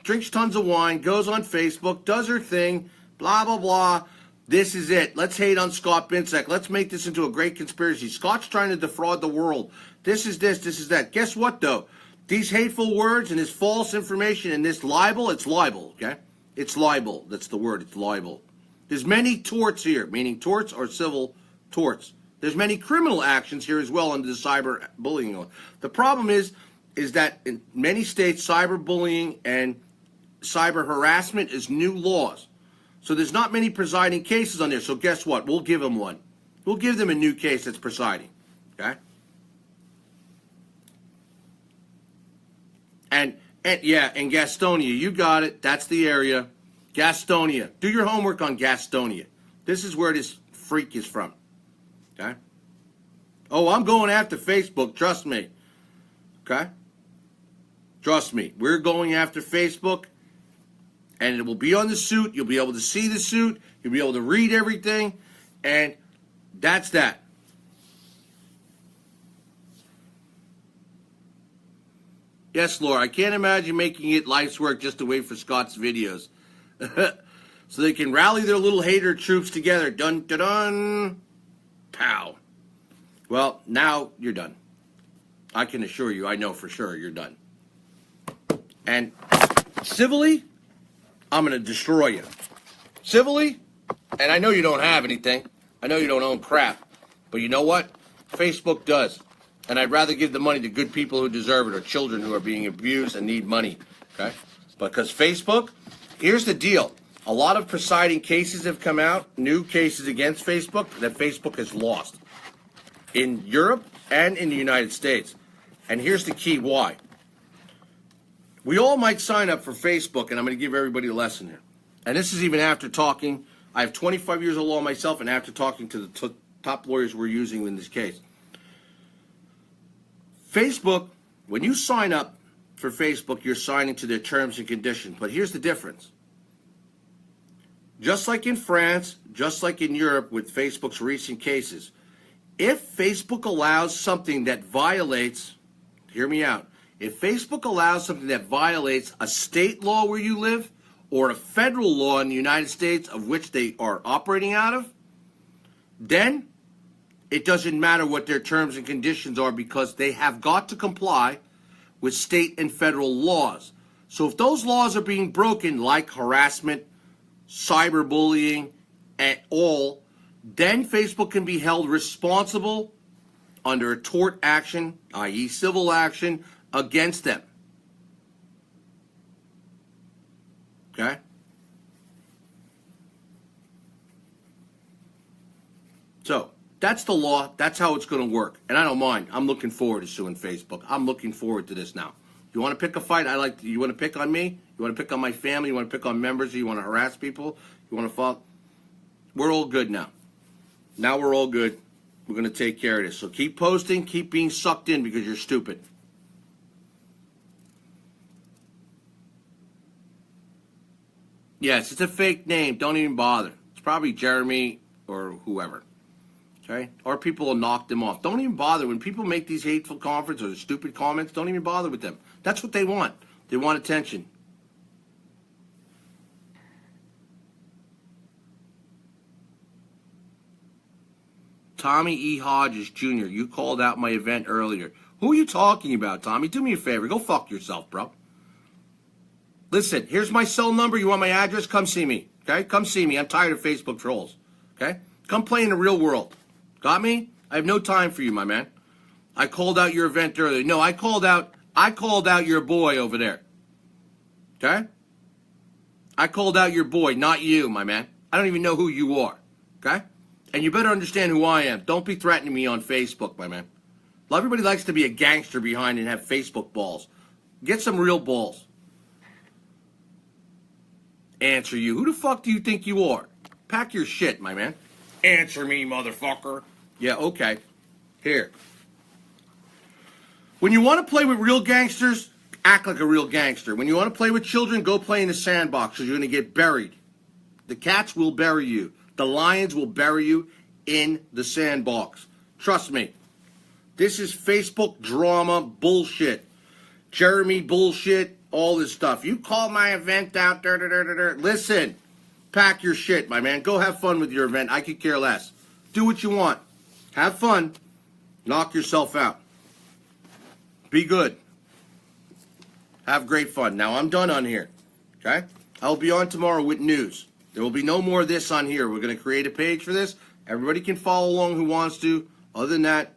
drinks tons of wine, goes on Facebook, does her thing, blah, blah, blah. This is it. Let's hate on Scott Binczak. Let's make this into a great conspiracy. Scott's trying to defraud the world. This is this is that. Guess what, though? These hateful words and this false information and this libel, it's libel, okay? It's libel. That's the word. It's libel. There's many torts here, meaning torts are civil torts. There's many criminal actions here as well under the cyber bullying law. The problem is that in many states, cyberbullying and cyber harassment is new laws. So there's not many presiding cases on there. So guess what? We'll give them one. We'll give them a new case that's presiding. Okay? And Gastonia, you got it. That's the area. Gastonia. Do your homework on Gastonia. This is where this freak is from. Okay? Oh, I'm going after Facebook. Trust me. Okay? Trust me. We're going after Facebook. And it will be on the suit. You'll be able to see the suit. You'll be able to read everything. And that's that. Yes, Laura, I can't imagine making it life's work just to wait for Scott's videos. So they can rally their little hater troops together. Dun, dun, dun. Pow. Well, now you're done. I can assure you, I know for sure you're done. And civilly, I'm going to destroy you. Civilly, and I know you don't have anything. I know you don't own crap. But you know what? Facebook does. And I'd rather give the money to good people who deserve it or children who are being abused and need money. Okay? Because Facebook, here's the deal. A lot of presiding cases have come out, new cases against Facebook that Facebook has lost in Europe and in the United States. And here's the key why. We all might sign up for Facebook, and I'm going to give everybody a lesson here. And this is even after talking. I have 25 years of law myself, and after talking to the top lawyers we're using in this case. Facebook, when you sign up for Facebook, you're signing to their terms and conditions. But here's the difference. Just like in France, just like in Europe with Facebook's recent cases, if Facebook allows something that violates, hear me out, if Facebook allows something that violates a state law where you live or a federal law in the United States of which they are operating out of, then it doesn't matter what their terms and conditions are because they have got to comply with state and federal laws. So if those laws are being broken, like harassment, cyberbullying, at all, then Facebook can be held responsible under a tort action, i.e. civil action, against them. Okay? So, that's the law. That's how it's going to work. And I don't mind. I'm looking forward to suing Facebook. I'm looking forward to this now. You want to pick a fight? You want to pick on me? You want to pick on my family? You want to pick on members? You want to harass people? You want to fall? We're all good now. Now we're all good. We're going to take care of this. So keep posting. Keep being sucked in because you're stupid. Yes, it's a fake name. Don't even bother. It's probably Jeremy or whoever. Okay? Or people will knock them off. Don't even bother. When people make these hateful comments or stupid comments, don't even bother with them. That's what they want. They want attention. Tommy E. Hodges Jr., you called out my event earlier. Who are you talking about, Tommy? Do me a favor. Go fuck yourself, bro. Listen, here's my cell number. You want my address? Come see me. Okay? Come see me. I'm tired of Facebook trolls. Okay? Come play in the real world. Got me? I have no time for you, my man. I called out your event earlier. No, I called out your boy over there. Okay? I called out your boy, not you, my man. I don't even know who you are. Okay? And you better understand who I am. Don't be threatening me on Facebook, my man. Everybody likes to be a gangster behind and have Facebook balls. Get some real balls. Answer you. Who the fuck do you think you are? Pack your shit, my man. Answer me, motherfucker. Yeah, okay. Here. When you want to play with real gangsters, act like a real gangster. When you want to play with children, go play in the sandbox because you're going to get buried. The cats will bury you. The lions will bury you in the sandbox. Trust me. This is Facebook drama bullshit. Jeremy bullshit, all this stuff. You call my event out. Listen, pack your shit, my man. Go have fun with your event. I could care less. Do what you want. Have fun. Knock yourself out. Be good. Have great fun. Now, I'm done on here. Okay? I'll be on tomorrow with news. There will be no more of this on here. We're going to create a page for this. Everybody can follow along who wants to. Other than that,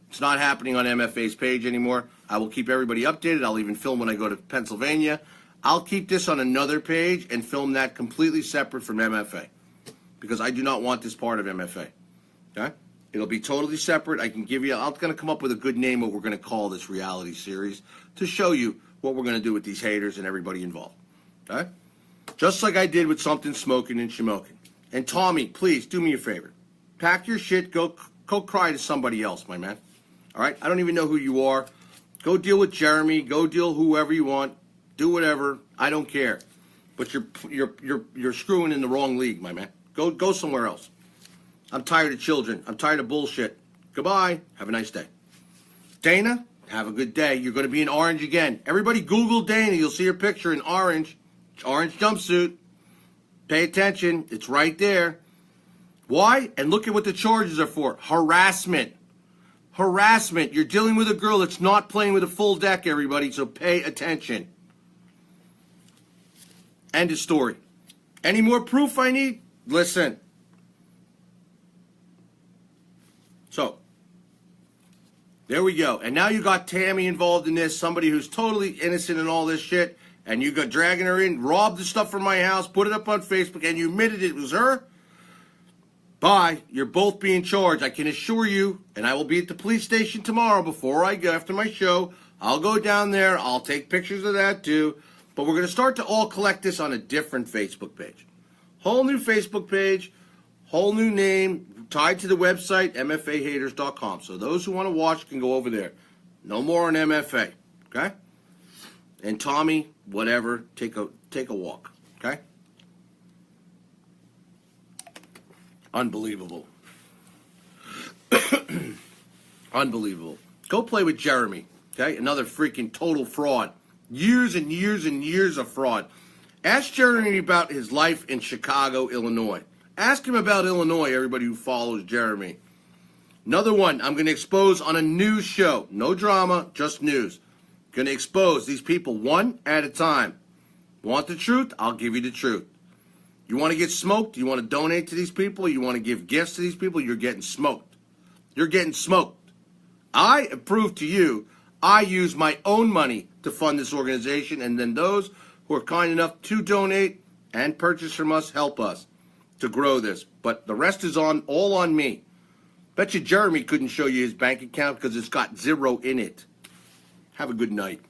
it's not happening on MFA's page anymore. I will keep everybody updated. I'll even film when I go to Pennsylvania. I'll keep this on another page and film that completely separate from MFA because I do not want this part of MFA. Okay? It'll be totally separate. I'm going to come up with a good name what we're going to call this reality series to show you what we're going to do with these haters and everybody involved. Okay? Just like I did with Something Smoking and Shamokin. And Tommy, please do me a favor. Pack your shit. Go cry to somebody else, my man. All right? I don't even know who you are. Go deal with Jeremy. Go deal whoever you want. Do whatever. I don't care. But you're screwing in the wrong league, my man. Go somewhere else. I'm tired of children. I'm tired of bullshit. Goodbye. Have a nice day. Dana, have a good day. You're going to be in orange again. Everybody Google Dana. You'll see her picture in orange. Orange jumpsuit. Pay attention. It's right there. Why? And look at what the charges are for. Harassment. Harassment. You're dealing with a girl that's not playing with a full deck, everybody, so pay attention. End of story. Any more proof I need? Listen. So, There we go. And now you got Tammy involved in this, somebody who's totally innocent in all this shit, and you got dragging her in, robbed the stuff from my house, put it up on Facebook, and you admitted it was her? Bye. You're both being charged. I can assure you, and I will be at the police station tomorrow before I go after my show. I'll go down there. I'll take pictures of that too. But we're going to start to all collect this on a different Facebook page. Whole new Facebook page, whole new name, tied to the website, mfahaters.com. So those who want to watch can go over there. No more on MFA, okay? And Tommy, whatever, take a walk, okay? Unbelievable. Unbelievable. Go play with Jeremy, okay? Another freaking total fraud. Years and years and years of fraud. Ask Jeremy about his life in Chicago, Illinois. Ask him about Illinois, everybody who follows Jeremy. Another one I'm going to expose on a news show. No drama, just news. Going to expose these people one at a time. Want the truth? I'll give you the truth. You want to get smoked? You want to donate to these people? You want to give gifts to these people? You're getting smoked. You're getting smoked. I approve to you. I use my own money to fund this organization, and then those who are kind enough to donate and purchase from us help us to grow this. But the rest is all on me. Bet you Jeremy couldn't show you his bank account because it's got zero in it. Have a good night.